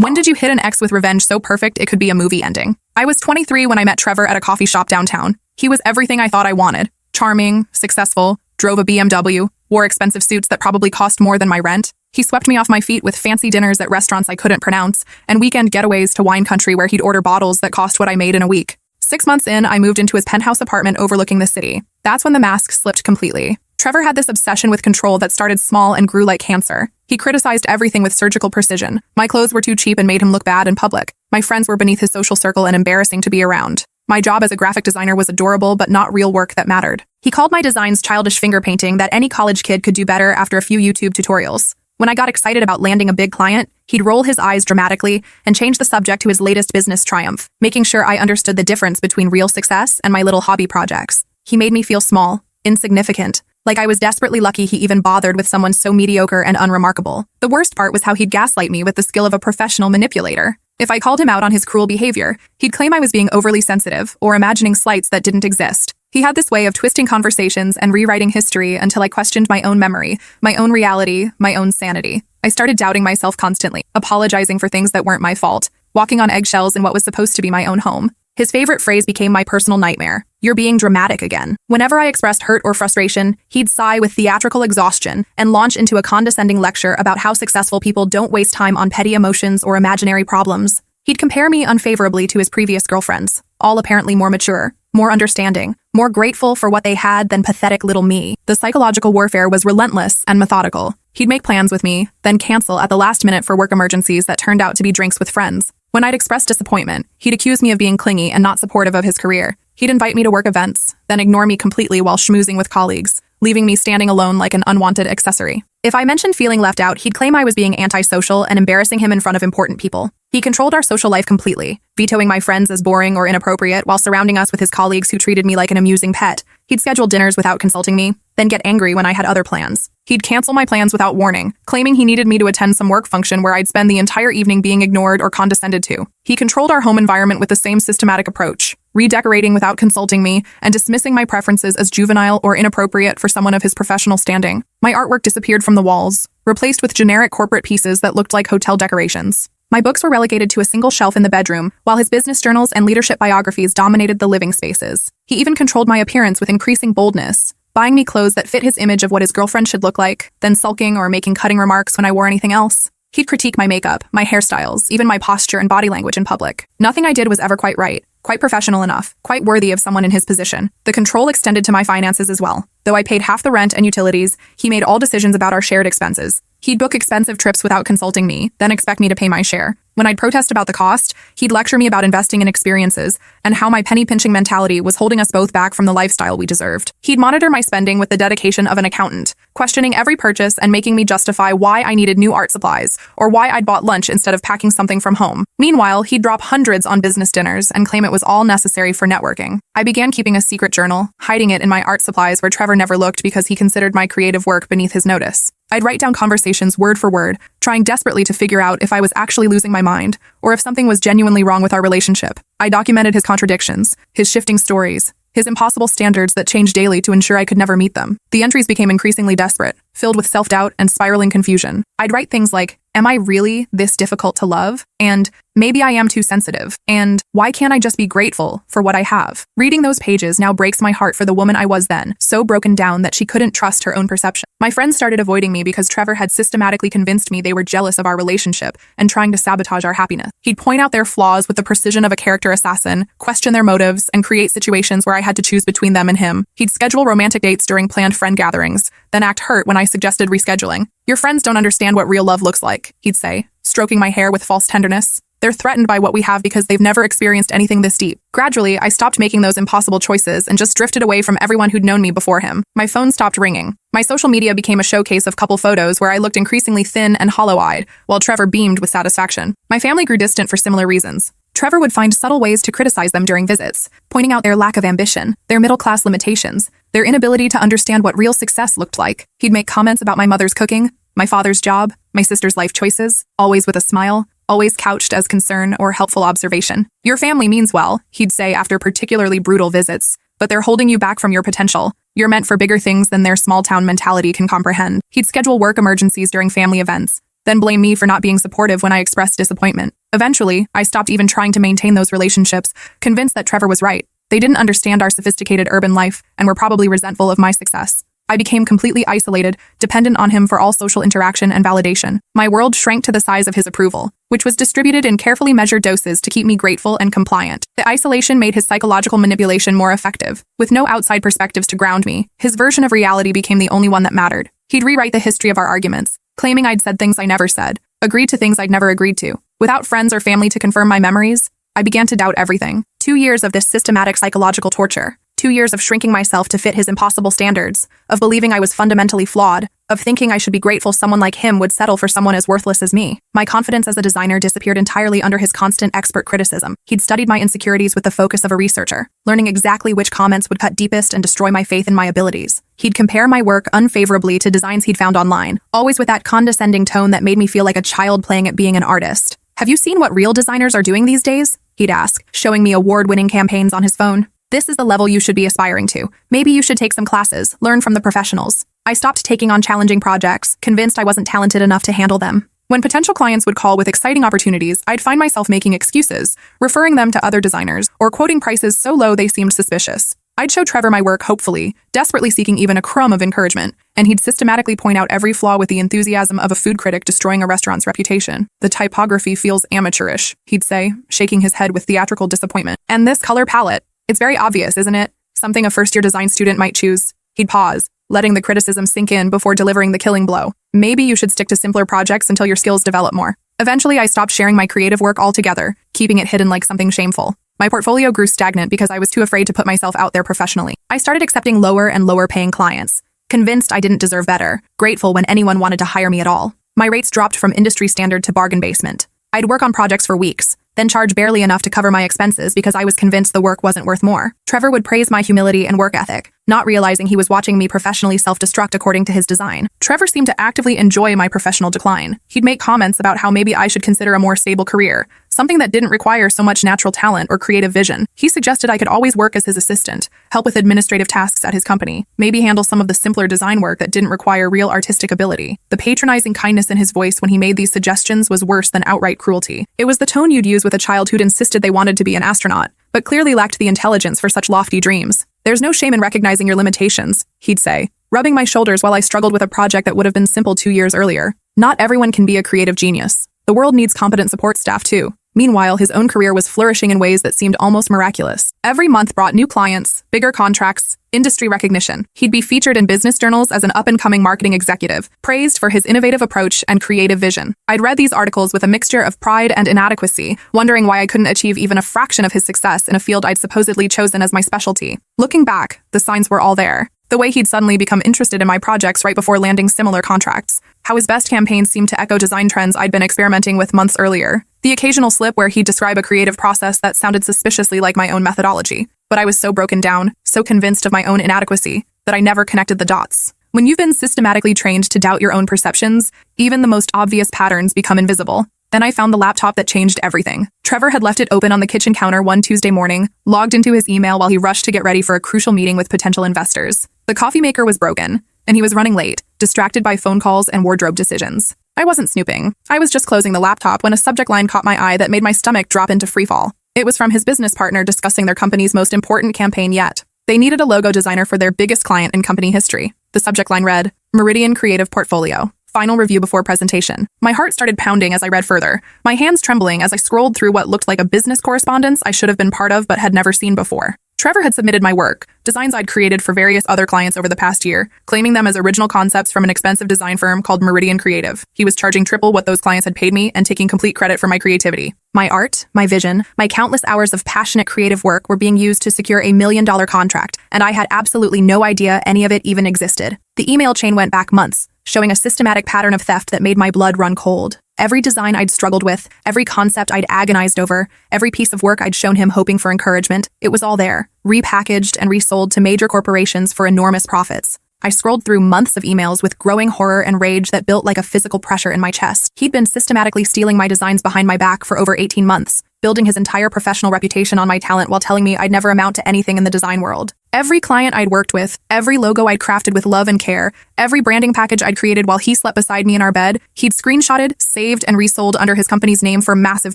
When did you hit an ex with revenge so perfect it could be a movie ending? I was 23 when I met Trevor at a coffee shop downtown. He was everything I thought I wanted. Charming, successful, drove a BMW, wore expensive suits that probably cost more than my rent. He swept me off my feet with fancy dinners at restaurants I couldn't pronounce, and weekend getaways to wine country where he'd order bottles that cost what I made in a week. 6 months in, I moved into his penthouse apartment overlooking the city. That's when the mask slipped completely. Trevor had this obsession with control that started small and grew like cancer. He criticized everything with surgical precision. My clothes were too cheap and made him look bad in public. My friends were beneath his social circle and embarrassing to be around. My job as a graphic designer was adorable, but not real work that mattered. He called my designs childish finger painting that any college kid could do better after a few YouTube tutorials. When I got excited about landing a big client, he'd roll his eyes dramatically and change the subject to his latest business triumph, making sure I understood the difference between real success and my little hobby projects. He made me feel small, insignificant, like I was desperately lucky he even bothered with someone so mediocre and unremarkable. The worst part was how he'd gaslight me with the skill of a professional manipulator. If I called him out on his cruel behavior, he'd claim I was being overly sensitive or imagining slights that didn't exist. He had this way of twisting conversations and rewriting history until I questioned my own memory, my own reality, my own sanity. I started doubting myself constantly, apologizing for things that weren't my fault, walking on eggshells in what was supposed to be my own home. His favorite phrase became my personal nightmare. "You're being dramatic again." Whenever I expressed hurt or frustration, he'd sigh with theatrical exhaustion and launch into a condescending lecture about how successful people don't waste time on petty emotions or imaginary problems. He'd compare me unfavorably to his previous girlfriends, all apparently more mature, more understanding, more grateful for what they had than pathetic little me. The psychological warfare was relentless and methodical. He'd make plans with me, then cancel at the last minute for work emergencies that turned out to be drinks with friends. When I'd express disappointment, he'd accuse me of being clingy and not supportive of his career. He'd invite me to work events, then ignore me completely while schmoozing with colleagues, leaving me standing alone like an unwanted accessory. If I mentioned feeling left out, he'd claim I was being antisocial and embarrassing him in front of important people. He controlled our social life completely, vetoing my friends as boring or inappropriate while surrounding us with his colleagues who treated me like an amusing pet. He'd schedule dinners without consulting me, then get angry when I had other plans. He'd cancel my plans without warning, claiming he needed me to attend some work function where I'd spend the entire evening being ignored or condescended to. He controlled our home environment with the same systematic approach, redecorating without consulting me and dismissing my preferences as juvenile or inappropriate for someone of his professional standing. My artwork disappeared from the walls, replaced with generic corporate pieces that looked like hotel decorations. My books were relegated to a single shelf in the bedroom, while his business journals and leadership biographies dominated the living spaces. He even controlled my appearance with increasing boldness, buying me clothes that fit his image of what his girlfriend should look like, then sulking or making cutting remarks when I wore anything else. He'd critique my makeup, my hairstyles, even my posture and body language in public. Nothing I did was ever quite right, quite professional enough, quite worthy of someone in his position. The control extended to my finances as well. Though I paid half the rent and utilities, he made all decisions about our shared expenses. He'd book expensive trips without consulting me, then expect me to pay my share. When I'd protest about the cost, he'd lecture me about investing in experiences and how my penny-pinching mentality was holding us both back from the lifestyle we deserved. He'd monitor my spending with the dedication of an accountant, questioning every purchase and making me justify why I needed new art supplies or why I'd bought lunch instead of packing something from home. Meanwhile, he'd drop hundreds on business dinners and claim it was all necessary for networking. I began keeping a secret journal, hiding it in my art supplies where Trevor never looked because he considered my creative work beneath his notice. I'd write down conversations word for word, trying desperately to figure out if I was actually losing my mind or if something was genuinely wrong with our relationship. I documented his contradictions, his shifting stories, his impossible standards that changed daily to ensure I could never meet them. The entries became increasingly desperate, filled with self-doubt and spiraling confusion. I'd write things like, "Am I really this difficult to love?" And "Maybe I am too sensitive." And "Why can't I just be grateful for what I have?" Reading those pages now breaks my heart for the woman I was then, so broken down that she couldn't trust her own perception. My friends started avoiding me because Trevor had systematically convinced me they were jealous of our relationship and trying to sabotage our happiness. He'd point out their flaws with the precision of a character assassin, question their motives, and create situations where I had to choose between them and him. He'd schedule romantic dates during planned friend gatherings, then act hurt when I suggested rescheduling. "Your friends don't understand what real love looks like," he'd say, stroking my hair with false tenderness. "They're threatened by what we have because they've never experienced anything this deep." Gradually, I stopped making those impossible choices and just drifted away from everyone who'd known me before him. My phone stopped ringing. My social media became a showcase of couple photos where I looked increasingly thin and hollow-eyed, while Trevor beamed with satisfaction. My family grew distant for similar reasons. Trevor would find subtle ways to criticize them during visits, pointing out their lack of ambition, their middle-class limitations, their inability to understand what real success looked like. He'd make comments about my mother's cooking, my father's job, my sister's life choices, always with a smile, always couched as concern or helpful observation. "Your family means well," he'd say after particularly brutal visits, "but they're holding you back from your potential. You're meant for bigger things than their small-town mentality can comprehend." He'd schedule work emergencies during family events, then blame me for not being supportive when I expressed disappointment. Eventually, I stopped even trying to maintain those relationships, convinced that Trevor was right. They didn't understand our sophisticated urban life and were probably resentful of my success. I became completely isolated, dependent on him for all social interaction and validation. My world shrank to the size of his approval, which was distributed in carefully measured doses to keep me grateful and compliant. The isolation made his psychological manipulation more effective. With no outside perspectives to ground me, his version of reality became the only one that mattered. He'd rewrite the history of our arguments, claiming I'd said things I never said, agreed to things I'd never agreed to. Without friends or family to confirm my memories, I began to doubt everything. 2 years of this systematic psychological torture. 2 years of shrinking myself to fit his impossible standards, of believing I was fundamentally flawed, of thinking I should be grateful someone like him would settle for someone as worthless as me. My confidence as a designer disappeared entirely under his constant expert criticism. He'd studied my insecurities with the focus of a researcher, learning exactly which comments would cut deepest and destroy my faith in my abilities. He'd compare my work unfavorably to designs he'd found online, always with that condescending tone that made me feel like a child playing at being an artist. "Have you seen what real designers are doing these days?" he'd ask, showing me award-winning campaigns on his phone. "This is the level you should be aspiring to. Maybe you should take some classes, learn from the professionals." I stopped taking on challenging projects, convinced I wasn't talented enough to handle them. When potential clients would call with exciting opportunities, I'd find myself making excuses, referring them to other designers, or quoting prices so low they seemed suspicious. I'd show Trevor my work hopefully, desperately seeking even a crumb of encouragement, and he'd systematically point out every flaw with the enthusiasm of a food critic destroying a restaurant's reputation. "The typography feels amateurish," he'd say, shaking his head with theatrical disappointment. "And this color palette. It's very obvious, isn't it? Something a first-year design student might choose." He'd pause, letting the criticism sink in before delivering the killing blow. "Maybe you should stick to simpler projects until your skills develop more." Eventually, I stopped sharing my creative work altogether, keeping it hidden like something shameful. My portfolio grew stagnant because I was too afraid to put myself out there professionally. I started accepting lower and lower paying clients, convinced I didn't deserve better, grateful when anyone wanted to hire me at all. My rates dropped from industry standard to bargain basement. I'd work on projects for weeks, then charge barely enough to cover my expenses because I was convinced the work wasn't worth more. Trevor would praise my humility and work ethic, not realizing he was watching me professionally self-destruct according to his design. Trevor seemed to actively enjoy my professional decline. He'd make comments about how maybe I should consider a more stable career, something that didn't require so much natural talent or creative vision. He suggested I could always work as his assistant, help with administrative tasks at his company, maybe handle some of the simpler design work that didn't require real artistic ability. The patronizing kindness in his voice when he made these suggestions was worse than outright cruelty. It was the tone you'd use with a child who'd insisted they wanted to be an astronaut, but clearly lacked the intelligence for such lofty dreams. "There's no shame in recognizing your limitations," he'd say, rubbing my shoulders while I struggled with a project that would have been simple 2 years earlier. "Not everyone can be a creative genius. The world needs competent support staff too." Meanwhile, his own career was flourishing in ways that seemed almost miraculous. Every month brought new clients, bigger contracts, industry recognition. He'd be featured in business journals as an up-and-coming marketing executive, praised for his innovative approach and creative vision. I'd read these articles with a mixture of pride and inadequacy, wondering why I couldn't achieve even a fraction of his success in a field I'd supposedly chosen as my specialty. Looking back, the signs were all there. The way he'd suddenly become interested in my projects right before landing similar contracts. How his best campaigns seemed to echo design trends I'd been experimenting with months earlier. The occasional slip where he'd describe a creative process that sounded suspiciously like my own methodology. But I was so broken down, so convinced of my own inadequacy, that I never connected the dots. When you've been systematically trained to doubt your own perceptions, even the most obvious patterns become invisible. Then I found the laptop that changed everything. Trevor had left it open on the kitchen counter one Tuesday morning, logged into his email while he rushed to get ready for a crucial meeting with potential investors. The coffee maker was broken, and he was running late, distracted by phone calls and wardrobe decisions. I wasn't snooping. I was just closing the laptop when a subject line caught my eye that made my stomach drop into freefall. It was from his business partner discussing their company's most important campaign yet. They needed a logo designer for their biggest client in company history. The subject line read, "Meridian Creative Portfolio. Final review before presentation." My heart started pounding as I read further, my hands trembling as I scrolled through what looked like a business correspondence I should have been part of but had never seen before. Trevor had submitted my work, designs I'd created for various other clients over the past year, claiming them as original concepts from an expensive design firm called Meridian Creative. He was charging triple what those clients had paid me and taking complete credit for my creativity. My art, my vision, my countless hours of passionate creative work were being used to secure a $1 million contract, and I had absolutely no idea any of it even existed. The email chain went back months, showing a systematic pattern of theft that made my blood run cold. Every design I'd struggled with, every concept I'd agonized over, every piece of work I'd shown him hoping for encouragement, it was all there, repackaged and resold to major corporations for enormous profits. I scrolled through months of emails with growing horror and rage that built like a physical pressure in my chest. He'd been systematically stealing my designs behind my back for over 18 months, building his entire professional reputation on my talent while telling me I'd never amount to anything in the design world. Every client I'd worked with, every logo I'd crafted with love and care, every branding package I'd created while he slept beside me in our bed, he'd screenshotted, saved, and resold under his company's name for massive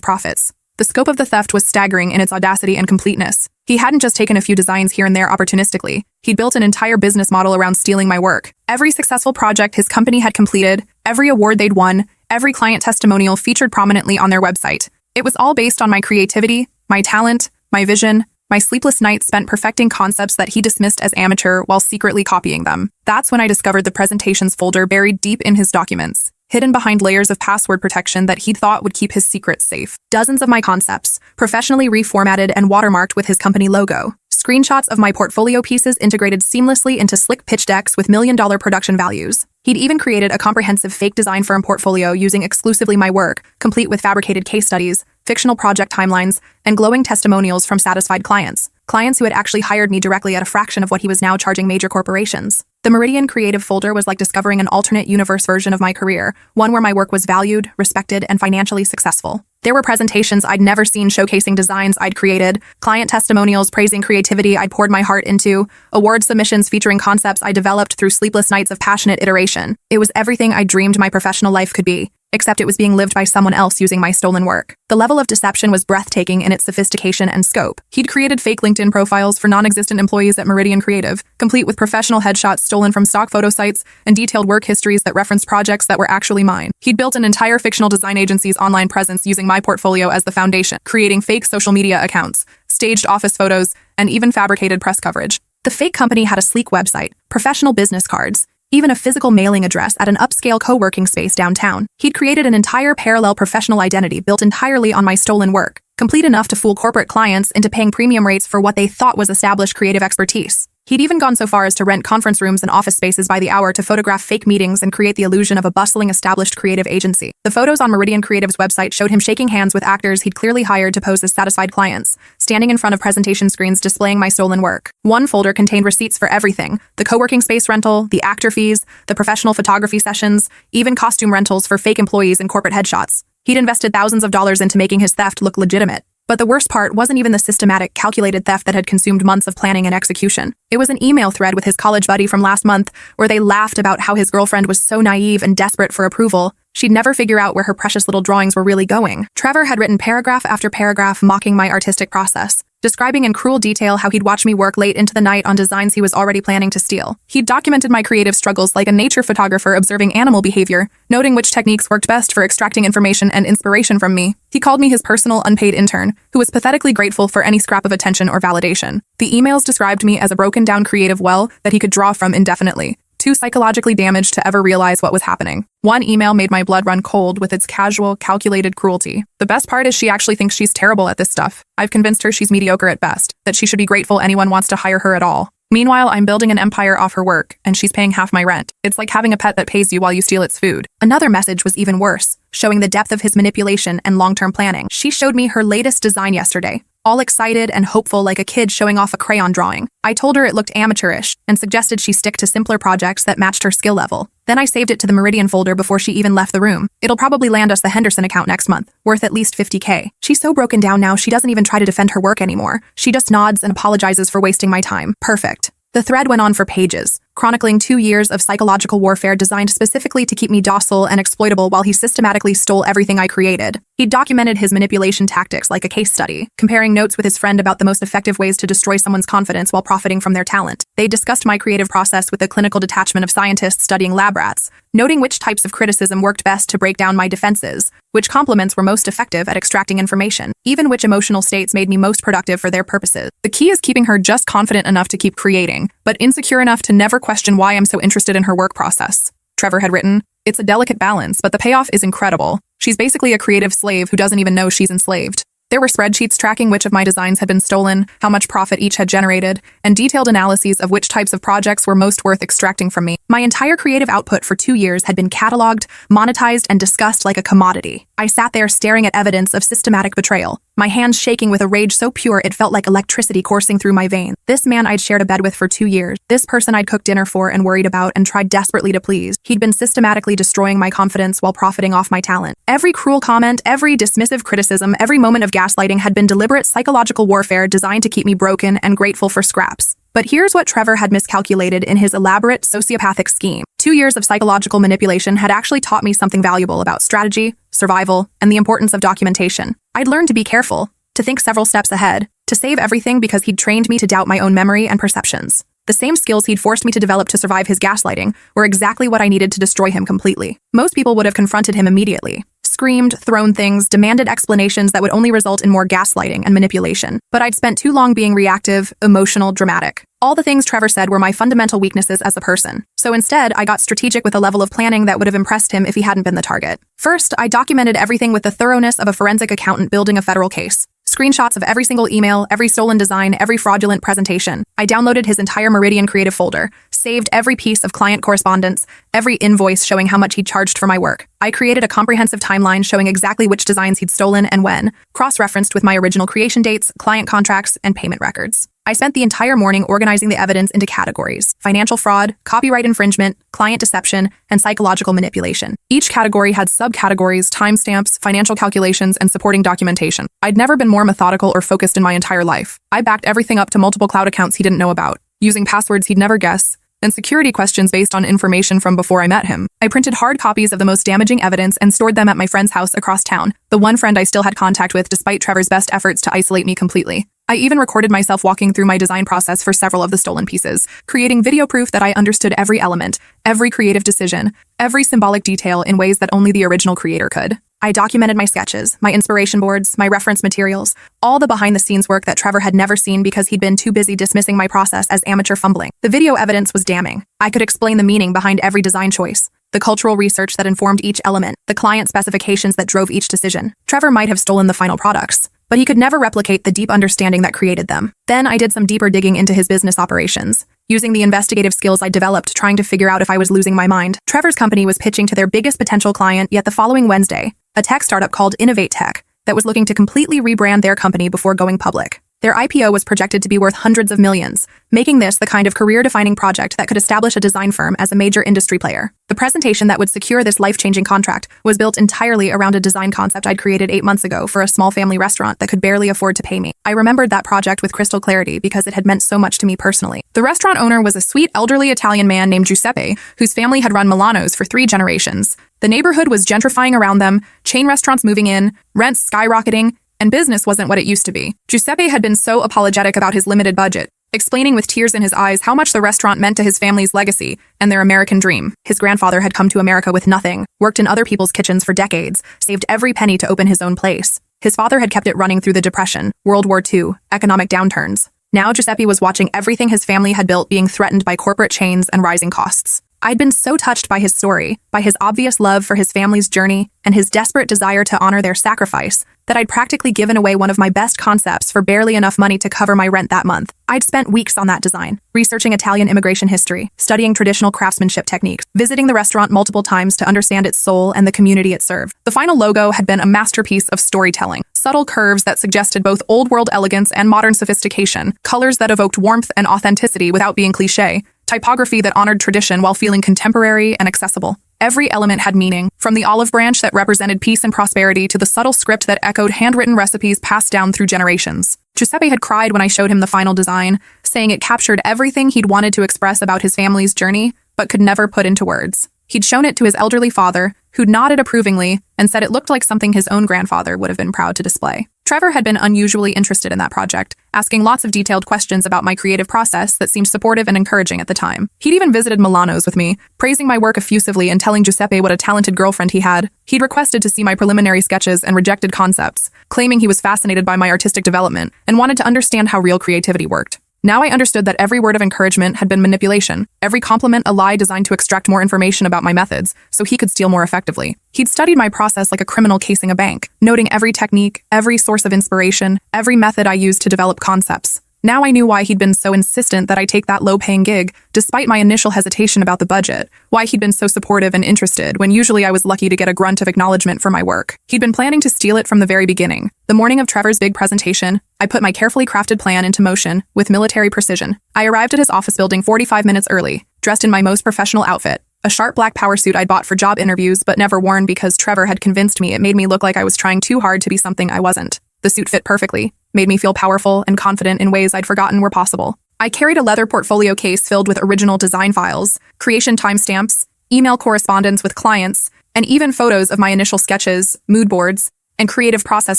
profits. The scope of the theft was staggering in its audacity and completeness. He hadn't just taken a few designs here and there opportunistically. He'd built an entire business model around stealing my work. Every successful project his company had completed, every award they'd won, every client testimonial featured prominently on their website. It was all based on my creativity, my talent, my vision, my sleepless nights spent perfecting concepts that he dismissed as amateur while secretly copying them. That's when I discovered the presentations folder buried deep in his documents, hidden behind layers of password protection that he'd thought would keep his secrets safe. Dozens of my concepts, professionally reformatted and watermarked with his company logo. Screenshots of my portfolio pieces integrated seamlessly into slick pitch decks with million-dollar production values. He'd even created a comprehensive fake design firm portfolio using exclusively my work, complete with fabricated case studies, fictional project timelines, and glowing testimonials from satisfied clients. Clients who had actually hired me directly at a fraction of what he was now charging major corporations. The Meridian Creative folder was like discovering an alternate universe version of my career, one where my work was valued, respected, and financially successful. There were presentations I'd never seen showcasing designs I'd created, client testimonials praising creativity I'd poured my heart into, award submissions featuring concepts I developed through sleepless nights of passionate iteration. It was everything I dreamed my professional life could be, except it was being lived by someone else using my stolen work. The level of deception was breathtaking in its sophistication and scope. He'd created fake LinkedIn profiles for non-existent employees at Meridian Creative, complete with professional headshots stolen from stock photo sites and detailed work histories that referenced projects that were actually mine. He'd built an entire fictional design agency's online presence using my portfolio as the foundation, creating fake social media accounts, staged office photos, and even fabricated press coverage. The fake company had a sleek website, professional business cards, even a physical mailing address at an upscale co-working space downtown. He'd created an entire parallel professional identity built entirely on my stolen work, complete enough to fool corporate clients into paying premium rates for what they thought was established creative expertise. He'd even gone so far as to rent conference rooms and office spaces by the hour to photograph fake meetings and create the illusion of a bustling established creative agency. The photos on Meridian Creative's website showed him shaking hands with actors he'd clearly hired to pose as satisfied clients, standing in front of presentation screens displaying my stolen work. One folder contained receipts for everything: the co-working space rental, the actor fees, the professional photography sessions, even costume rentals for fake employees and corporate headshots. He'd invested thousands of dollars into making his theft look legitimate. But the worst part wasn't even the systematic, calculated theft that had consumed months of planning and execution. It was an email thread with his college buddy from last month where they laughed about how his girlfriend was so naive and desperate for approval, she'd never figure out where her precious little drawings were really going. Trevor had written paragraph after paragraph mocking my artistic process, describing in cruel detail how he'd watch me work late into the night on designs he was already planning to steal. He'd documented my creative struggles like a nature photographer observing animal behavior, noting which techniques worked best for extracting information and inspiration from me. He called me his personal unpaid intern, who was pathetically grateful for any scrap of attention or validation. The emails described me as a broken-down creative well that he could draw from indefinitely, too psychologically damaged to ever realize what was happening. One email made my blood run cold with its casual, calculated cruelty. The best part is she actually thinks she's terrible at this stuff. I've convinced her she's mediocre at best, that she should be grateful anyone wants to hire her at all. Meanwhile, I'm building an empire off her work, and she's paying half my rent. It's like having a pet that pays you while you steal its food. Another message was even worse, showing the depth of his manipulation and long-term planning. She showed me her latest design yesterday, all excited and hopeful like a kid showing off a crayon drawing. I told her it looked amateurish and suggested she stick to simpler projects that matched her skill level. Then I saved it to the Meridian folder before she even left the room. It'll probably land us the Henderson account next month, worth at least $50K. She's so broken down now she doesn't even try to defend her work anymore. She just nods and apologizes for wasting my time. Perfect. The thread went on for pages, chronicling 2 years of psychological warfare designed specifically to keep me docile and exploitable while he systematically stole everything I created. He documented his manipulation tactics like a case study, comparing notes with his friend about the most effective ways to destroy someone's confidence while profiting from their talent. They discussed my creative process with the clinical detachment of scientists studying lab rats, noting which types of criticism worked best to break down my defenses, which compliments were most effective at extracting information, even which emotional states made me most productive for their purposes. The key is keeping her just confident enough to keep creating, but insecure enough to never question why I'm so interested in her work process. Trevor had written, "It's a delicate balance, but the payoff is incredible. She's basically a creative slave who doesn't even know she's enslaved." There were spreadsheets tracking which of my designs had been stolen, how much profit each had generated, and detailed analyses of which types of projects were most worth extracting from me. My entire creative output for 2 years had been cataloged, monetized, and discussed like a commodity. I sat there staring at evidence of systematic betrayal, my hands shaking with a rage so pure it felt like electricity coursing through my veins. This man I'd shared a bed with for 2 years, this person I'd cooked dinner for and worried about and tried desperately to please, he'd been systematically destroying my confidence while profiting off my talent. Every cruel comment, every dismissive criticism, every moment of gaslighting had been deliberate psychological warfare designed to keep me broken and grateful for scraps. But here's what Trevor had miscalculated in his elaborate sociopathic scheme. 2 years of psychological manipulation had actually taught me something valuable about strategy, survival, and the importance of documentation. I'd learned to be careful, to think several steps ahead, to save everything because he'd trained me to doubt my own memory and perceptions. The same skills he'd forced me to develop to survive his gaslighting were exactly what I needed to destroy him completely. Most people would have confronted him immediately, screamed, thrown things, demanded explanations that would only result in more gaslighting and manipulation. But I'd spent too long being reactive, emotional, dramatic. All the things Trevor said were my fundamental weaknesses as a person. So instead, I got strategic with a level of planning that would have impressed him if he hadn't been the target. First, I documented everything with the thoroughness of a forensic accountant building a federal case. Screenshots of every single email, every stolen design, every fraudulent presentation. I downloaded his entire Meridian Creative folder, saved every piece of client correspondence, every invoice showing how much he charged for my work. I created a comprehensive timeline showing exactly which designs he'd stolen and when, cross-referenced with my original creation dates, client contracts, and payment records. I spent the entire morning organizing the evidence into categories: financial fraud, copyright infringement, client deception, and psychological manipulation. Each category had subcategories, timestamps, financial calculations, and supporting documentation. I'd never been more methodical or focused in my entire life. I backed everything up to multiple cloud accounts he didn't know about, using passwords he'd never guess, and security questions based on information from before I met him. I printed hard copies of the most damaging evidence and stored them at my friend's house across town, the one friend I still had contact with despite Trevor's best efforts to isolate me completely. I even recorded myself walking through my design process for several of the stolen pieces, creating video proof that I understood every element, every creative decision, every symbolic detail in ways that only the original creator could. I documented my sketches, my inspiration boards, my reference materials, all the behind-the-scenes work that Trevor had never seen because he'd been too busy dismissing my process as amateur fumbling. The video evidence was damning. I could explain the meaning behind every design choice, the cultural research that informed each element, the client specifications that drove each decision. Trevor might have stolen the final products, but he could never replicate the deep understanding that created them. Then I did some deeper digging into his business operations, using the investigative skills I developed trying to figure out if I was losing my mind. Trevor's company was pitching to their biggest potential client, yet the following Wednesday, a tech startup called Innovate Tech that was looking to completely rebrand their company before going public. Their IPO was projected to be worth hundreds of millions, making this the kind of career-defining project that could establish a design firm as a major industry player. The presentation that would secure this life-changing contract was built entirely around a design concept I'd created 8 months ago for a small family restaurant that could barely afford to pay me. I remembered that project with crystal clarity because it had meant so much to me personally. The restaurant owner was a sweet, elderly Italian man named Giuseppe, whose family had run Milano's for 3 generations. The neighborhood was gentrifying around them, chain restaurants moving in, rents skyrocketing, and business wasn't what it used to be. Giuseppe had been so apologetic about his limited budget, explaining with tears in his eyes how much the restaurant meant to his family's legacy and their American dream. His grandfather had come to America with nothing, worked in other people's kitchens for decades, saved every penny to open his own place. His father had kept it running through the Depression, World War II, economic downturns. Now Giuseppe was watching everything his family had built being threatened by corporate chains and rising costs. I'd been so touched by his story, by his obvious love for his family's journey, and his desperate desire to honor their sacrifice, that I'd practically given away one of my best concepts for barely enough money to cover my rent that month. I'd spent weeks on that design, researching Italian immigration history, studying traditional craftsmanship techniques, visiting the restaurant multiple times to understand its soul and the community it served. The final logo had been a masterpiece of storytelling. Subtle curves that suggested both old-world elegance and modern sophistication, colors that evoked warmth and authenticity without being cliché, typography that honored tradition while feeling contemporary and accessible. Every element had meaning, from the olive branch that represented peace and prosperity to the subtle script that echoed handwritten recipes passed down through generations. Giuseppe had cried when I showed him the final design, saying it captured everything he'd wanted to express about his family's journey, but could never put into words. He'd shown it to his elderly father, who'd nodded approvingly and said it looked like something his own grandfather would have been proud to display. Trevor had been unusually interested in that project, asking lots of detailed questions about my creative process that seemed supportive and encouraging at the time. He'd even visited Milano's with me, praising my work effusively and telling Giuseppe what a talented girlfriend he had. He'd requested to see my preliminary sketches and rejected concepts, claiming he was fascinated by my artistic development and wanted to understand how real creativity worked. Now I understood that every word of encouragement had been manipulation, every compliment a lie designed to extract more information about my methods, so he could steal more effectively. He'd studied my process like a criminal casing a bank, noting every technique, every source of inspiration, every method I used to develop concepts. Now I knew why he'd been so insistent that I take that low-paying gig, despite my initial hesitation about the budget, why he'd been so supportive and interested when usually I was lucky to get a grunt of acknowledgement for my work. He'd been planning to steal it from the very beginning. The morning of Trevor's big presentation, I put my carefully crafted plan into motion with military precision. I arrived at his office building 45 minutes early, dressed in my most professional outfit, a sharp black power suit I'd bought for job interviews but never worn because Trevor had convinced me it made me look like I was trying too hard to be something I wasn't. The suit fit perfectly, made me feel powerful and confident in ways I'd forgotten were possible. I carried a leather portfolio case filled with original design files, creation timestamps, email correspondence with clients, and even photos of my initial sketches, mood boards, and creative process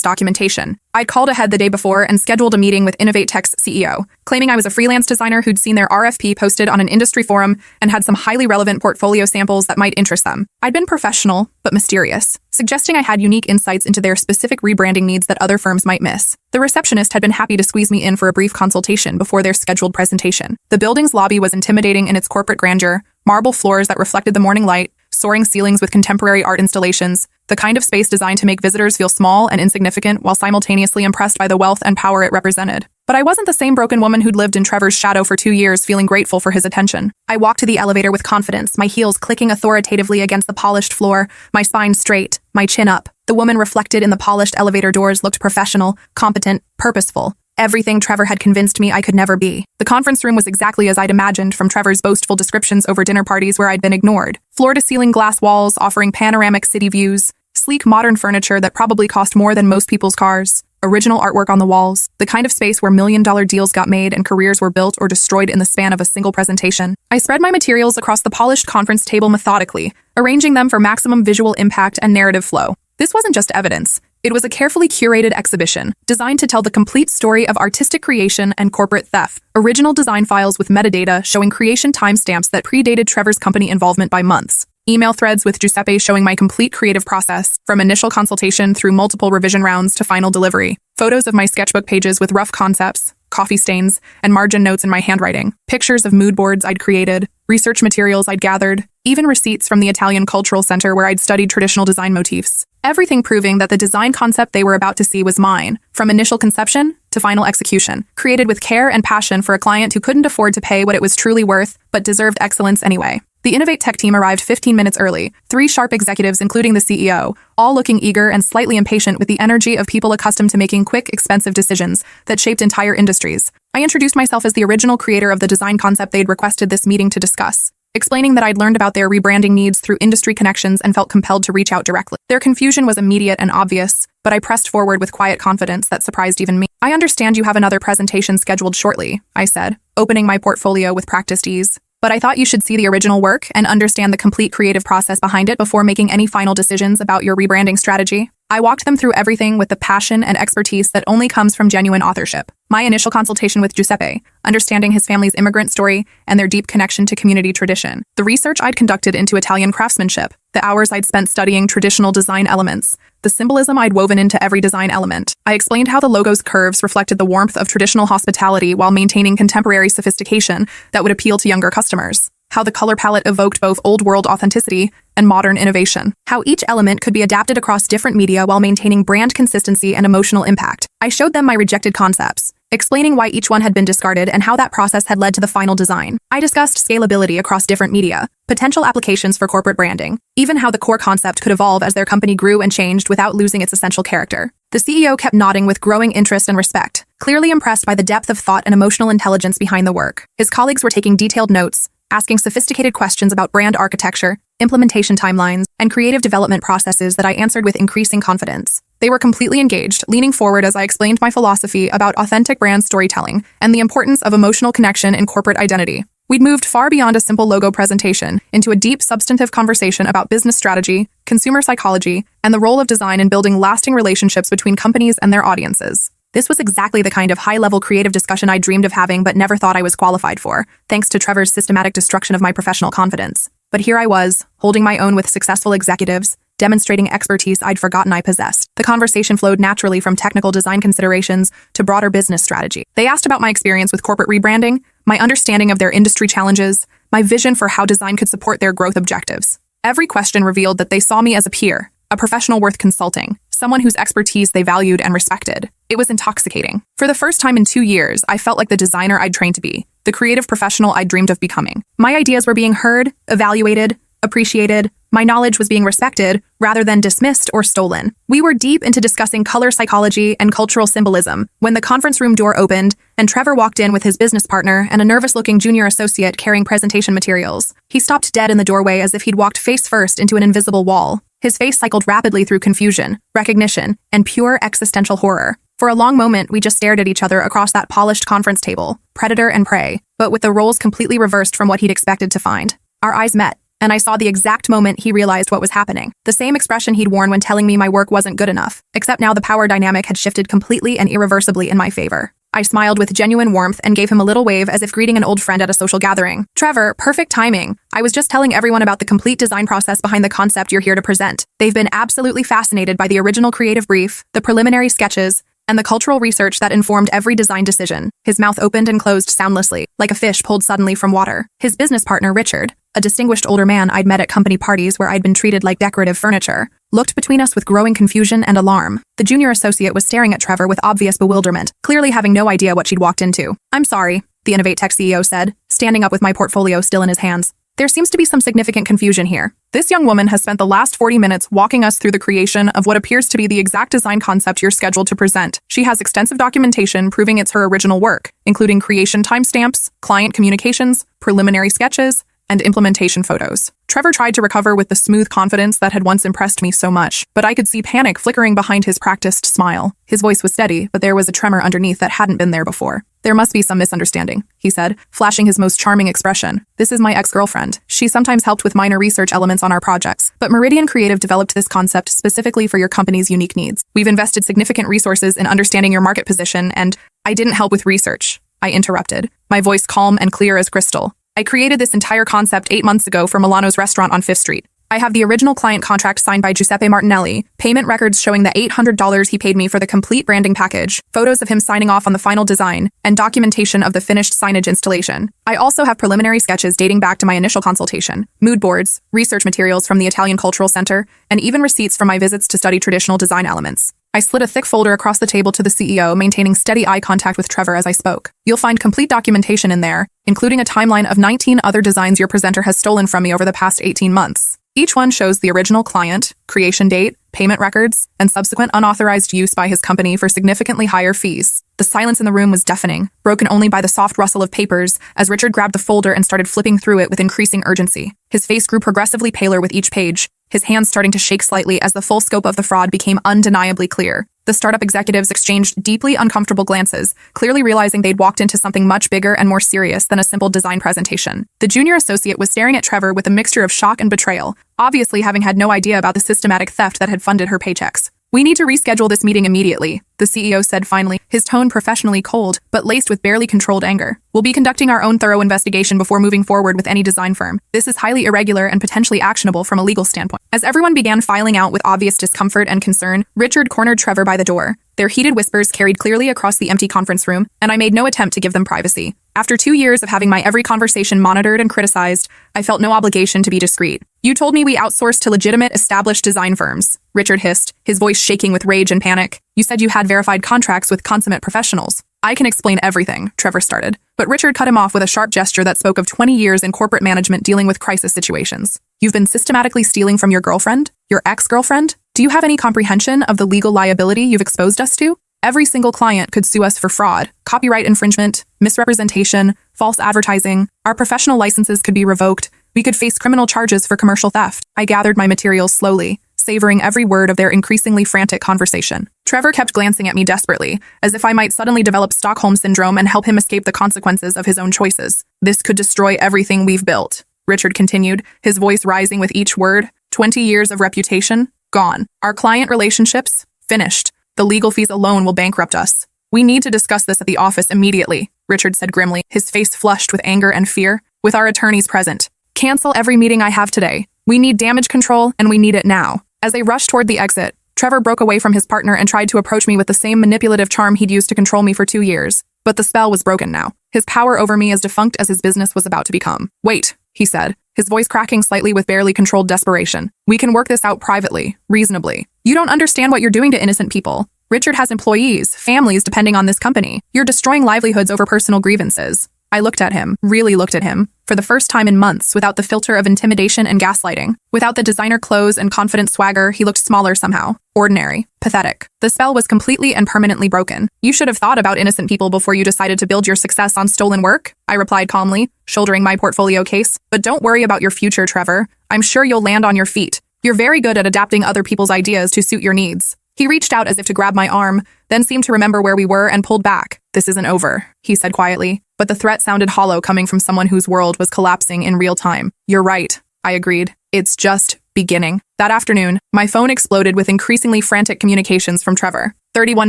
documentation. I'd called ahead the day before and scheduled a meeting with Innovate Tech's CEO, claiming I was a freelance designer who'd seen their RFP posted on an industry forum and had some highly relevant portfolio samples that might interest them. I'd been professional, but mysterious, suggesting I had unique insights into their specific rebranding needs that other firms might miss. The receptionist had been happy to squeeze me in for a brief consultation before their scheduled presentation. The building's lobby was intimidating in its corporate grandeur, marble floors that reflected the morning light, soaring ceilings with contemporary art installations, the kind of space designed to make visitors feel small and insignificant while simultaneously impressed by the wealth and power it represented. But I wasn't the same broken woman who'd lived in Trevor's shadow for 2 years, feeling grateful for his attention. I walked to the elevator with confidence, my heels clicking authoritatively against the polished floor, my spine straight, my chin up. The woman reflected in the polished elevator doors looked professional, competent, purposeful. Everything Trevor had convinced me I could never be. The conference room was exactly as I'd imagined from Trevor's boastful descriptions over dinner parties where I'd been ignored. Floor-to-ceiling glass walls offering panoramic city views, sleek modern furniture that probably cost more than most people's cars, original artwork on the walls, the kind of space where million-dollar deals got made and careers were built or destroyed in the span of a single presentation. I spread my materials across the polished conference table methodically, arranging them for maximum visual impact and narrative flow. This wasn't just evidence. It was a carefully curated exhibition, designed to tell the complete story of artistic creation and corporate theft. Original design files with metadata showing creation timestamps that predated Trevor's company involvement by months. Email threads with Giuseppe showing my complete creative process, from initial consultation through multiple revision rounds to final delivery. Photos of my sketchbook pages with rough concepts, coffee stains, and margin notes in my handwriting. Pictures of mood boards I'd created, research materials I'd gathered, even receipts from the Italian Cultural Center where I'd studied traditional design motifs. Everything proving that the design concept they were about to see was mine, from initial conception to final execution, created with care and passion for a client who couldn't afford to pay what it was truly worth, but deserved excellence anyway. The Innovate Tech team arrived 15 minutes early, 3 sharp executives including the CEO, all looking eager and slightly impatient with the energy of people accustomed to making quick, expensive decisions that shaped entire industries. I introduced myself as the original creator of the design concept they'd requested this meeting to discuss, explaining that I'd learned about their rebranding needs through industry connections and felt compelled to reach out directly. Their confusion was immediate and obvious, but I pressed forward with quiet confidence that surprised even me. I understand you have another presentation scheduled shortly, I said, opening my portfolio with practiced ease. But I thought you should see the original work and understand the complete creative process behind it before making any final decisions about your rebranding strategy. I walked them through everything with the passion and expertise that only comes from genuine authorship. My initial consultation with Giuseppe, understanding his family's immigrant story and their deep connection to community tradition. The research I'd conducted into Italian craftsmanship, the hours I'd spent studying traditional design elements, the symbolism I'd woven into every design element. I explained how the logo's curves reflected the warmth of traditional hospitality while maintaining contemporary sophistication that would appeal to younger customers. How the color palette evoked both old-world authenticity and modern innovation. How each element could be adapted across different media while maintaining brand consistency and emotional impact. I showed them my rejected concepts, explaining why each one had been discarded and how that process had led to the final design. I discussed scalability across different media, potential applications for corporate branding, even how the core concept could evolve as their company grew and changed without losing its essential character. The CEO kept nodding with growing interest and respect, clearly impressed by the depth of thought and emotional intelligence behind the work. His colleagues were taking detailed notes, asking sophisticated questions about brand architecture, implementation timelines, and creative development processes that I answered with increasing confidence. They were completely engaged, leaning forward as I explained my philosophy about authentic brand storytelling and the importance of emotional connection in corporate identity. We'd moved far beyond a simple logo presentation into a deep, substantive conversation about business strategy, consumer psychology, and the role of design in building lasting relationships between companies and their audiences. This was exactly the kind of high-level creative discussion I dreamed of having but never thought I was qualified for, thanks to Trevor's systematic destruction of my professional confidence. But here I was, holding my own with successful executives, demonstrating expertise I'd forgotten I possessed. The conversation flowed naturally from technical design considerations to broader business strategy. They asked about my experience with corporate rebranding, my understanding of their industry challenges, my vision for how design could support their growth objectives. Every question revealed that they saw me as a peer, a professional worth consulting, someone whose expertise they valued and respected. It was intoxicating. For the first time in 2 years, I felt like the designer I'd trained to be, the creative professional I'd dreamed of becoming. My ideas were being heard, evaluated, appreciated. My knowledge was being respected rather than dismissed or stolen. We were deep into discussing color psychology and cultural symbolism when the conference room door opened and Trevor walked in with his business partner and a nervous-looking junior associate carrying presentation materials. He stopped dead in the doorway as if he'd walked face first into an invisible wall. His face cycled rapidly through confusion, recognition, and pure existential horror. For a long moment, we just stared at each other across that polished conference table, predator and prey, but with the roles completely reversed from what he'd expected to find. Our eyes met, and I saw the exact moment he realized what was happening. The same expression he'd worn when telling me my work wasn't good enough, except now the power dynamic had shifted completely and irreversibly in my favor. I smiled with genuine warmth and gave him a little wave as if greeting an old friend at a social gathering. Trevor, perfect timing. I was just telling everyone about the complete design process behind the concept you're here to present. They've been absolutely fascinated by the original creative brief, the preliminary sketches, and the cultural research that informed every design decision. His mouth opened and closed soundlessly, like a fish pulled suddenly from water. His business partner, Richard, a distinguished older man I'd met at company parties where I'd been treated like decorative furniture, looked between us with growing confusion and alarm. The junior associate was staring at Trevor with obvious bewilderment, clearly having no idea what she'd walked into. "I'm sorry," the Innovate Tech CEO said, standing up with my portfolio still in his hands. "There seems to be some significant confusion here. This young woman has spent the last 40 minutes walking us through the creation of what appears to be the exact design concept you're scheduled to present. She has extensive documentation proving it's her original work, including creation timestamps, client communications, preliminary sketches, and implementation photos." Trevor tried to recover with the smooth confidence that had once impressed me so much, but I could see panic flickering behind his practiced smile. His voice was steady, but there was a tremor underneath that hadn't been there before. "There must be some misunderstanding," he said, flashing his most charming expression. "This is my ex-girlfriend. She sometimes helped with minor research elements on our projects, but Meridian Creative developed this concept specifically for your company's unique needs. We've invested significant resources in understanding your market position, and I didn't help with research," I interrupted, my voice calm and clear as crystal. "I created this entire concept 8 months ago for Milano's restaurant on 5th Street. I have the original client contract signed by Giuseppe Martinelli, payment records showing the $800 he paid me for the complete branding package, photos of him signing off on the final design, and documentation of the finished signage installation. I also have preliminary sketches dating back to my initial consultation, mood boards, research materials from the Italian Cultural Center, and even receipts from my visits to study traditional design elements." I slid a thick folder across the table to the CEO, maintaining steady eye contact with Trevor as I spoke. "You'll find complete documentation in there, including a timeline of 19 other designs your presenter has stolen from me over the past 18 months. Each one shows the original client, creation date, payment records, and subsequent unauthorized use by his company for significantly higher fees." The silence in the room was deafening, broken only by the soft rustle of papers as Richard grabbed the folder and started flipping through it with increasing urgency. His face grew progressively paler with each page, his hands starting to shake slightly as the full scope of the fraud became undeniably clear. The startup executives exchanged deeply uncomfortable glances, clearly realizing they'd walked into something much bigger and more serious than a simple design presentation. The junior associate was staring at Trevor with a mixture of shock and betrayal, obviously having had no idea about the systematic theft that had funded her paychecks. "We need to reschedule this meeting immediately," the CEO said finally, his tone professionally cold, but laced with barely controlled anger. "We'll be conducting our own thorough investigation before moving forward with any design firm. This is highly irregular and potentially actionable from a legal standpoint." As everyone began filing out with obvious discomfort and concern, Richard cornered Trevor by the door. Their heated whispers carried clearly across the empty conference room, and I made no attempt to give them privacy. After 2 years of having my every conversation monitored and criticized, I felt no obligation to be discreet. "You told me we outsourced to legitimate, established design firms," Richard hissed, his voice shaking with rage and panic. "You said you had verified contracts with consummate professionals." "I can explain everything," Trevor started, but Richard cut him off with a sharp gesture that spoke of 20 years in corporate management dealing with crisis situations. "You've been systematically stealing from your girlfriend? Your ex-girlfriend? Do you have any comprehension of the legal liability you've exposed us to? Every single client could sue us for fraud, copyright infringement, misrepresentation, false advertising. Our professional licenses could be revoked. We could face criminal charges for commercial theft." I gathered my materials slowly, savoring every word of their increasingly frantic conversation. Trevor kept glancing at me desperately, as if I might suddenly develop Stockholm Syndrome and help him escape the consequences of his own choices. "This could destroy everything we've built," Richard continued, his voice rising with each word. 20 years of reputation? Gone. Our client relationships? Finished. The legal fees alone will bankrupt us. "We need to discuss this at the office immediately," Richard said grimly, his face flushed with anger and fear, "with our attorneys present. Cancel every meeting I have today. We need damage control, and we need it now." As they rushed toward the exit, Trevor broke away from his partner and tried to approach me with the same manipulative charm he'd used to control me for 2 years. But the spell was broken now. His power over me as defunct as his business was about to become. "Wait," he said, his voice cracking slightly with barely controlled desperation. "We can work this out privately, reasonably. You don't understand what you're doing to innocent people. Richard has employees, families depending on this company. You're destroying livelihoods over personal grievances." I looked at him, really looked at him, for the first time in months, without the filter of intimidation and gaslighting. Without the designer clothes and confident swagger, he looked smaller somehow. Ordinary. Pathetic. The spell was completely and permanently broken. "You should have thought about innocent people before you decided to build your success on stolen work," I replied calmly, shouldering my portfolio case. "But don't worry about your future, Trevor. I'm sure you'll land on your feet. You're very good at adapting other people's ideas to suit your needs." He reached out as if to grab my arm, then seemed to remember where we were and pulled back. "This isn't over," he said quietly, but the threat sounded hollow coming from someone whose world was collapsing in real time. "You're right," I agreed. "It's just beginning." That afternoon, my phone exploded with increasingly frantic communications from Trevor. 31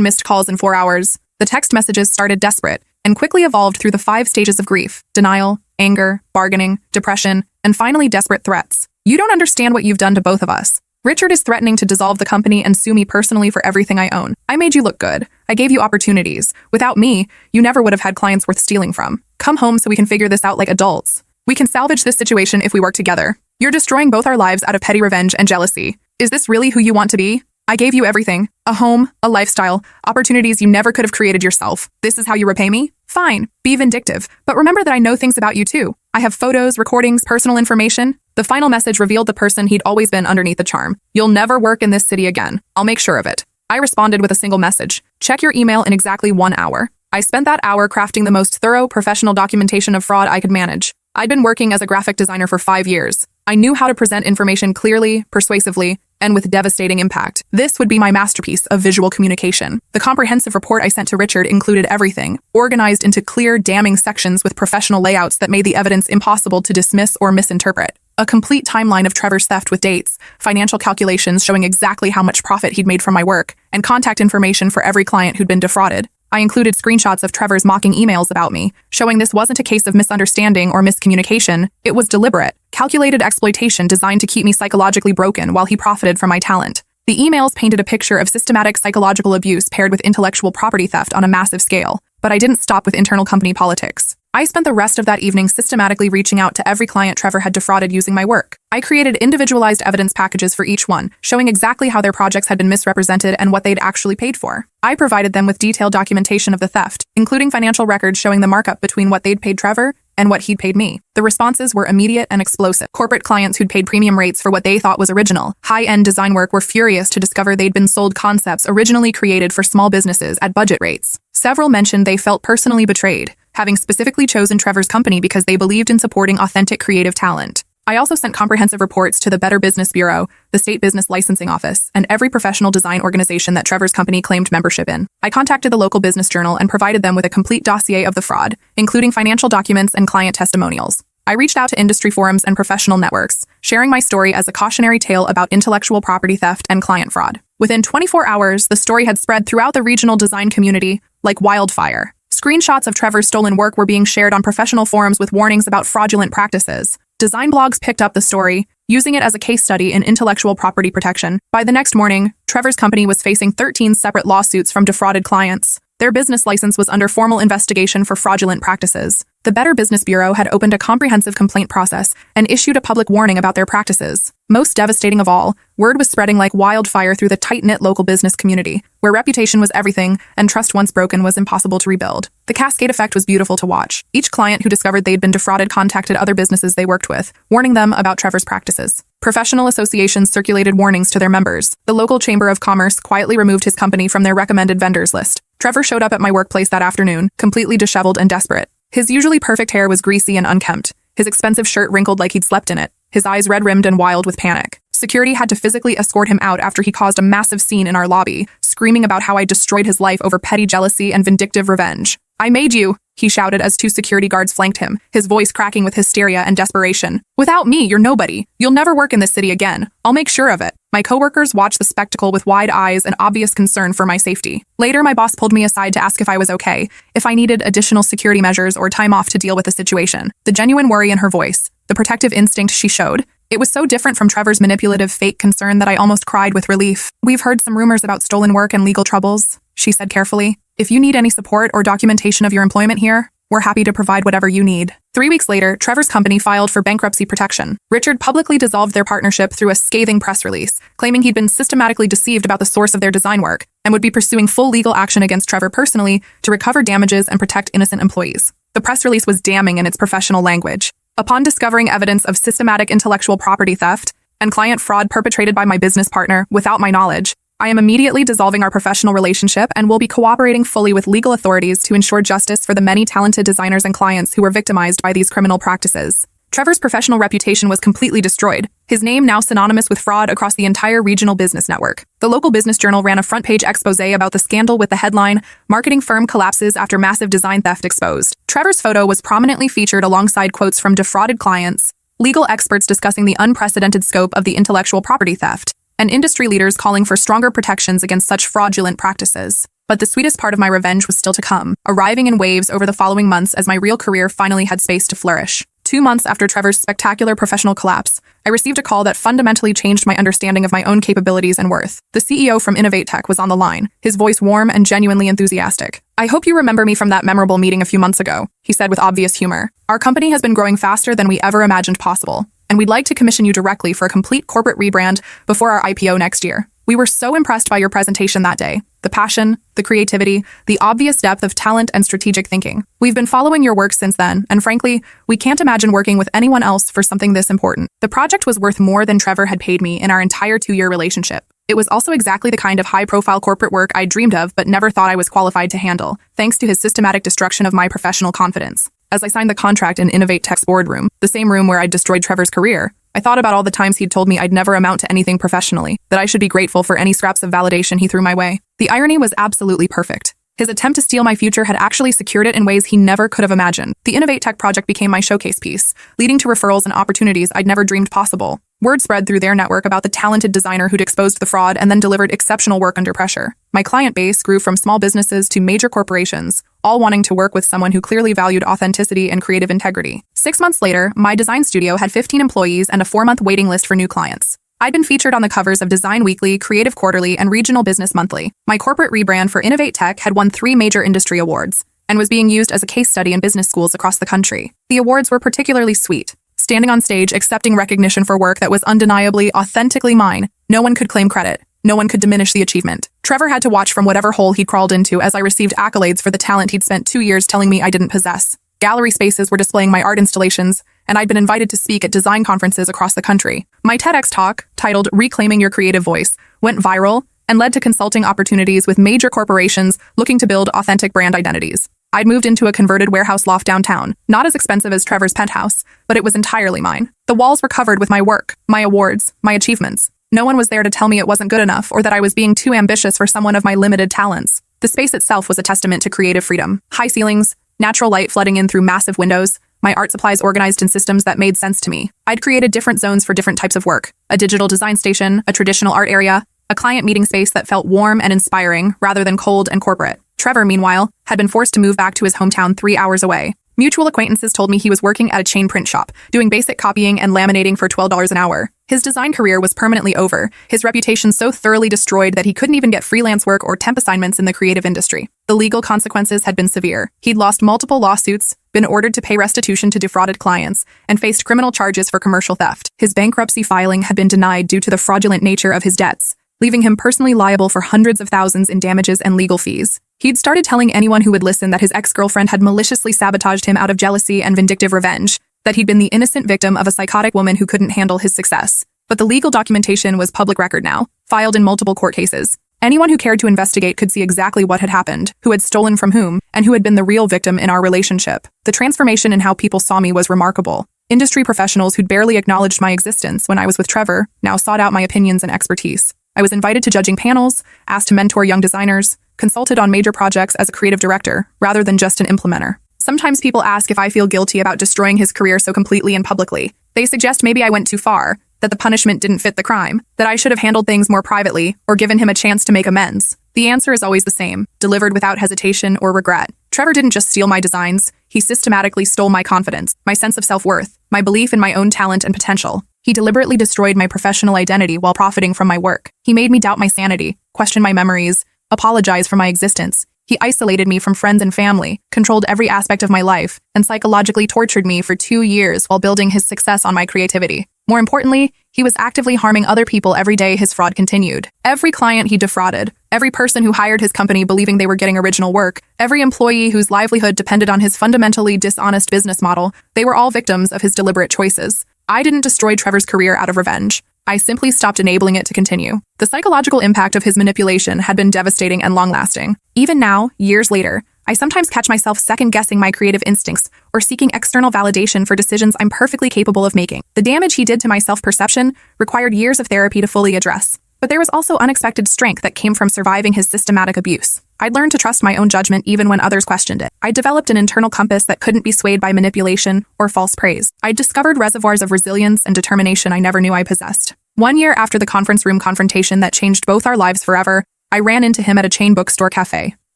missed calls in 4 hours. The text messages started desperate and quickly evolved through the 5 stages of grief: denial, anger, bargaining, depression, and finally desperate threats. "You don't understand what you've done to both of us. Richard is threatening to dissolve the company and sue me personally for everything I own. I made you look good. I gave you opportunities. Without me, you never would have had clients worth stealing from. Come home so we can figure this out like adults. We can salvage this situation if we work together. You're destroying both our lives out of petty revenge and jealousy. Is this really who you want to be? I gave you everything. A home, a lifestyle, opportunities you never could have created yourself. This is how you repay me? Fine, be vindictive. But remember that I know things about you too. I have photos, recordings, personal information." The final message revealed the person he'd always been underneath the charm. "You'll never work in this city again. I'll make sure of it." I responded with a single message: "Check your email in exactly 1 hour." I spent that hour crafting the most thorough, professional documentation of fraud I could manage. I'd been working as a graphic designer for 5 years. I knew how to present information clearly, persuasively, and with devastating impact. This would be my masterpiece of visual communication. The comprehensive report I sent to Richard included everything, organized into clear, damning sections with professional layouts that made the evidence impossible to dismiss or misinterpret. A complete timeline of Trevor's theft with dates, financial calculations showing exactly how much profit he'd made from my work, and contact information for every client who'd been defrauded. I included screenshots of Trevor's mocking emails about me, showing this wasn't a case of misunderstanding or miscommunication. It was deliberate, calculated exploitation designed to keep me psychologically broken while he profited from my talent. The emails painted a picture of systematic psychological abuse paired with intellectual property theft on a massive scale. But I didn't stop with internal company politics. I spent the rest of that evening systematically reaching out to every client Trevor had defrauded using my work. I created individualized evidence packages for each one, showing exactly how their projects had been misrepresented and what they'd actually paid for. I provided them with detailed documentation of the theft, including financial records showing the markup between what they'd paid Trevor and what he'd paid me. The responses were immediate and explosive. Corporate clients who'd paid premium rates for what they thought was original, high-end design work were furious to discover they'd been sold concepts originally created for small businesses at budget rates. Several mentioned they felt personally betrayed, having specifically chosen Trevor's company because they believed in supporting authentic creative talent. I also sent comprehensive reports to the Better Business Bureau, the State Business Licensing Office, and every professional design organization that Trevor's company claimed membership in. I contacted the local business journal and provided them with a complete dossier of the fraud, including financial documents and client testimonials. I reached out to industry forums and professional networks, sharing my story as a cautionary tale about intellectual property theft and client fraud. Within 24 hours, the story had spread throughout the regional design community like wildfire. Screenshots of Trevor's stolen work were being shared on professional forums with warnings about fraudulent practices. Design blogs picked up the story, using it as a case study in intellectual property protection. By the next morning, Trevor's company was facing 13 separate lawsuits from defrauded clients. Their business license was under formal investigation for fraudulent practices. The Better Business Bureau had opened a comprehensive complaint process and issued a public warning about their practices. Most devastating of all, word was spreading like wildfire through the tight-knit local business community, where reputation was everything and trust once broken was impossible to rebuild. The cascade effect was beautiful to watch. Each client who discovered they'd been defrauded contacted other businesses they worked with, warning them about Trevor's practices. Professional associations circulated warnings to their members. The local Chamber of Commerce quietly removed his company from their recommended vendors list. Trevor showed up at my workplace that afternoon, completely disheveled and desperate. His usually perfect hair was greasy and unkempt, his expensive shirt wrinkled like he'd slept in it, his eyes red-rimmed and wild with panic. Security had to physically escort him out after he caused a massive scene in our lobby, screaming about how I destroyed his life over petty jealousy and vindictive revenge. "I made you," he shouted as 2 security guards flanked him, his voice cracking with hysteria and desperation. "Without me, you're nobody. You'll never work in this city again. I'll make sure of it." My coworkers watched the spectacle with wide eyes and obvious concern for my safety. Later, my boss pulled me aside to ask if I was okay, if I needed additional security measures or time off to deal with the situation. The genuine worry in her voice, the protective instinct she showed, it was so different from Trevor's manipulative, fake concern that I almost cried with relief. "We've heard some rumors about stolen work and legal troubles," she said carefully. "If you need any support or documentation of your employment here, we're happy to provide whatever you need." 3 weeks later, Trevor's company filed for bankruptcy protection. Richard publicly dissolved their partnership through a scathing press release, claiming he'd been systematically deceived about the source of their design work and would be pursuing full legal action against Trevor personally to recover damages and protect innocent employees. The press release was damning in its professional language. Upon discovering evidence of systematic intellectual property theft and client fraud perpetrated by my business partner without my knowledge, I am immediately dissolving our professional relationship and will be cooperating fully with legal authorities to ensure justice for the many talented designers and clients who were victimized by these criminal practices. Trevor's professional reputation was completely destroyed, his name now synonymous with fraud across the entire regional business network. The local business journal ran a front-page exposé about the scandal with the headline, "Marketing Firm Collapses After Massive Design Theft Exposed." Trevor's photo was prominently featured alongside quotes from defrauded clients, legal experts discussing the unprecedented scope of the intellectual property theft, and industry leaders calling for stronger protections against such fraudulent practices. But the sweetest part of my revenge was still to come, arriving in waves over the following months as my real career finally had space to flourish. 2 months after Trevor's spectacular professional collapse, I received a call that fundamentally changed my understanding of my own capabilities and worth. The CEO from Innovate Tech was on the line, his voice warm and genuinely enthusiastic. "I hope you remember me from that memorable meeting a few months ago," he said with obvious humor. "Our company has been growing faster than we ever imagined possible, and we'd like to commission you directly for a complete corporate rebrand before our IPO next year. We were so impressed by your presentation that day. The passion, the creativity, the obvious depth of talent and strategic thinking. We've been following your work since then, and frankly, we can't imagine working with anyone else for something this important." The project was worth more than Trevor had paid me in our entire 2-year relationship. It was also exactly the kind of high-profile corporate work I dreamed of but never thought I was qualified to handle, thanks to his systematic destruction of my professional confidence. As I signed the contract in Innovate Tech's boardroom, the same room where I'd destroyed Trevor's career, I thought about all the times he'd told me I'd never amount to anything professionally, that I should be grateful for any scraps of validation he threw my way. The irony was absolutely perfect. His attempt to steal my future had actually secured it in ways he never could have imagined. The Innovate Tech project became my showcase piece, leading to referrals and opportunities I'd never dreamed possible. Word spread through their network about the talented designer who'd exposed the fraud and then delivered exceptional work under pressure. My client base grew from small businesses to major corporations, all wanting to work with someone who clearly valued authenticity and creative integrity. 6 months later, my design studio had 15 employees and a 4-month waiting list for new clients. I'd been featured on the covers of Design Weekly, Creative Quarterly, and Regional Business Monthly. My corporate rebrand for Innovate Tech had won 3 major industry awards and was being used as a case study in business schools across the country. The awards were particularly sweet. Standing on stage, accepting recognition for work that was undeniably, authentically mine, no one could claim credit. No one could diminish the achievement. Trevor had to watch from whatever hole he'd crawled into as I received accolades for the talent he'd spent 2 years telling me I didn't possess. Gallery spaces were displaying my art installations, and I'd been invited to speak at design conferences across the country. My TEDx talk, titled Reclaiming Your Creative Voice, went viral and led to consulting opportunities with major corporations looking to build authentic brand identities. I'd moved into a converted warehouse loft downtown, not as expensive as Trevor's penthouse, but it was entirely mine. The walls were covered with my work, my awards, my achievements. No one was there to tell me it wasn't good enough or that I was being too ambitious for someone of my limited talents. The space itself was a testament to creative freedom. High ceilings, natural light flooding in through massive windows, my art supplies organized in systems that made sense to me. I'd created different zones for different types of work: a digital design station, a traditional art area, a client meeting space that felt warm and inspiring rather than cold and corporate. Trevor, meanwhile, had been forced to move back to his hometown 3 hours away. Mutual acquaintances told me he was working at a chain print shop, doing basic copying and laminating for $12 an hour. His design career was permanently over, his reputation so thoroughly destroyed that he couldn't even get freelance work or temp assignments in the creative industry. The legal consequences had been severe. He'd lost multiple lawsuits, been ordered to pay restitution to defrauded clients, and faced criminal charges for commercial theft. His bankruptcy filing had been denied due to the fraudulent nature of his debts, leaving him personally liable for hundreds of thousands in damages and legal fees. He'd started telling anyone who would listen that his ex-girlfriend had maliciously sabotaged him out of jealousy and vindictive revenge, that he'd been the innocent victim of a psychotic woman who couldn't handle his success. But the legal documentation was public record now, filed in multiple court cases. Anyone who cared to investigate could see exactly what had happened, who had stolen from whom, and who had been the real victim in our relationship. The transformation in how people saw me was remarkable. Industry professionals who'd barely acknowledged my existence when I was with Trevor now sought out my opinions and expertise. I was invited to judging panels, asked to mentor young designers, consulted on major projects as a creative director, rather than just an implementer. Sometimes people ask if I feel guilty about destroying his career so completely and publicly. They suggest maybe I went too far, that the punishment didn't fit the crime, that I should have handled things more privately or given him a chance to make amends. The answer is always the same, delivered without hesitation or regret. Trevor didn't just steal my designs, he systematically stole my confidence, my sense of self-worth, my belief in my own talent and potential. He deliberately destroyed my professional identity while profiting from my work. He made me doubt my sanity, question my memories, apologize for my existence. He isolated me from friends and family, controlled every aspect of my life, and psychologically tortured me for 2 years while building his success on my creativity. More importantly, he was actively harming other people every day his fraud continued. Every client he defrauded, every person who hired his company believing they were getting original work, every employee whose livelihood depended on his fundamentally dishonest business model, they were all victims of his deliberate choices. I didn't destroy Trevor's career out of revenge. I simply stopped enabling it to continue. The psychological impact of his manipulation had been devastating and long-lasting. Even now, years later, I sometimes catch myself second-guessing my creative instincts or seeking external validation for decisions I'm perfectly capable of making. The damage he did to my self-perception required years of therapy to fully address. But there was also unexpected strength that came from surviving his systematic abuse. I'd learned to trust my own judgment even when others questioned it. I developed an internal compass that couldn't be swayed by manipulation or false praise. I discovered reservoirs of resilience and determination I never knew I possessed. 1 year after the conference room confrontation that changed both our lives forever, I ran into him at a chain bookstore cafe.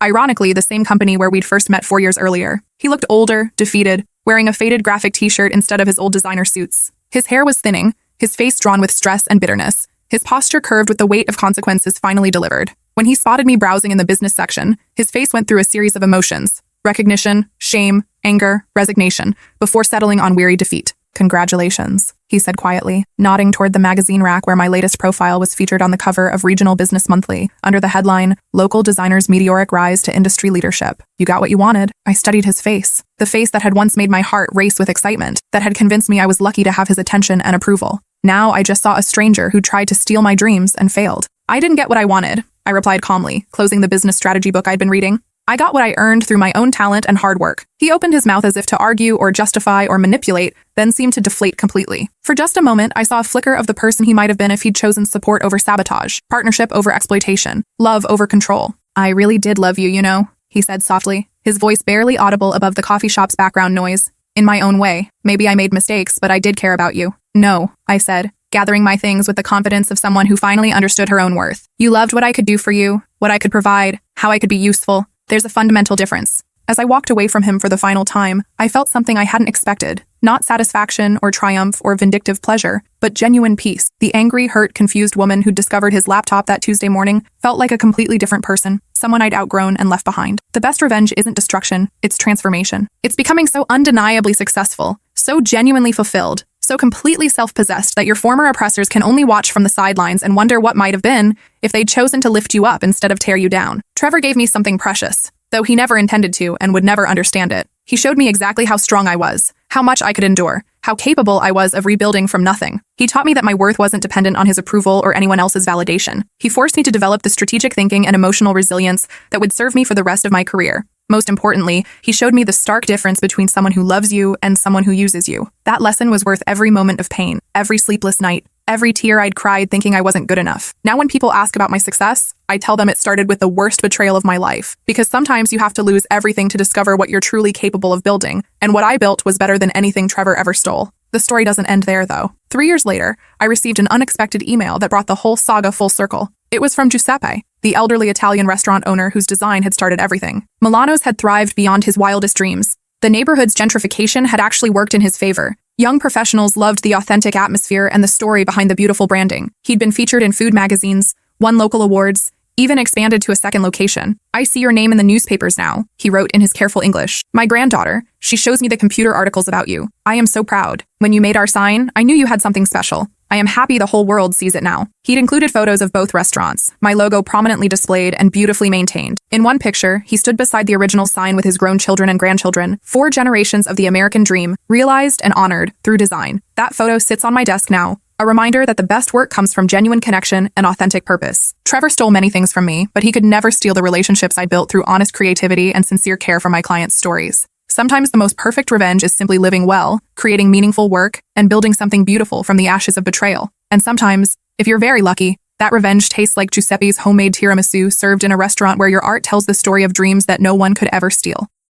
Ironically, the same company where we'd first met 4 years earlier. He looked older, defeated, wearing a faded graphic t-shirt instead of his old designer suits. His hair was thinning, his face drawn with stress and bitterness. His posture curved with the weight of consequences finally delivered. When he spotted me browsing in the business section, his face went through a series of emotions: recognition, shame, anger, resignation, before settling on weary defeat. "Congratulations," he said quietly, nodding toward the magazine rack where my latest profile was featured on the cover of Regional Business Monthly, under the headline, "Local Designer's Meteoric Rise to Industry Leadership." "You got what you wanted." I studied his face, the face that had once made my heart race with excitement, that had convinced me I was lucky to have his attention and approval. Now I just saw a stranger who tried to steal my dreams and failed. "I didn't get what I wanted," I replied calmly, closing the business strategy book I'd been reading. "I got what I earned through my own talent and hard work." He opened his mouth as if to argue or justify or manipulate, then seemed to deflate completely. For just a moment, I saw a flicker of the person he might have been if he'd chosen support over sabotage, partnership over exploitation, love over control. "I really did love you, you know," he said softly, his voice barely audible above the coffee shop's background noise. "In my own way. Maybe I made mistakes, but I did care about you." "No," I said, gathering my things with the confidence of someone who finally understood her own worth. "You loved what I could do for you, what I could provide, how I could be useful. There's a fundamental difference." As I walked away from him for the final time, I felt something I hadn't expected. Not satisfaction or triumph or vindictive pleasure, but genuine peace. The angry, hurt, confused woman who'd discovered his laptop that Tuesday morning felt like a completely different person, someone I'd outgrown and left behind. The best revenge isn't destruction, it's transformation. It's becoming so undeniably successful, so genuinely fulfilled, so completely self-possessed that your former oppressors can only watch from the sidelines and wonder what might have been if they'd chosen to lift you up instead of tear you down. Trevor gave me something precious, though he never intended to and would never understand it. He showed me exactly how strong I was, how much I could endure, how capable I was of rebuilding from nothing. He taught me that my worth wasn't dependent on his approval or anyone else's validation. He forced me to develop the strategic thinking and emotional resilience that would serve me for the rest of my career. Most importantly, he showed me the stark difference between someone who loves you and someone who uses you. That lesson was worth every moment of pain, every sleepless night, every tear I'd cried thinking I wasn't good enough. Now when people ask about my success, I tell them it started with the worst betrayal of my life. Because sometimes you have to lose everything to discover what you're truly capable of building, and what I built was better than anything Trevor ever stole. The story doesn't end there, though. 3 years later, I received an unexpected email that brought the whole saga full circle. It was from Giuseppe, the elderly Italian restaurant owner whose design had started everything. Milano's had thrived beyond his wildest dreams. The neighborhood's gentrification had actually worked in his favor. Young professionals loved the authentic atmosphere and the story behind the beautiful branding. He'd been featured in food magazines, won local awards, even expanded to a second location. "I see your name in the newspapers now," he wrote in his careful English. "My granddaughter, she shows me the computer articles about you. I am so proud. When you made our sign, I knew you had something special. I am happy the whole world sees it now." He'd included photos of both restaurants, my logo prominently displayed and beautifully maintained. In one picture, he stood beside the original sign with his grown children and grandchildren, 4 generations of the American dream, realized and honored through design. That photo sits on my desk now, a reminder that the best work comes from genuine connection and authentic purpose. Trevor stole many things from me, but he could never steal the relationships I built through honest creativity and sincere care for my clients' stories. Sometimes the most perfect revenge is simply living well, creating meaningful work, and building something beautiful from the ashes of betrayal. And sometimes, if you're very lucky, that revenge tastes like Giuseppe's homemade tiramisu served in a restaurant where your art tells the story of dreams that no one could ever steal.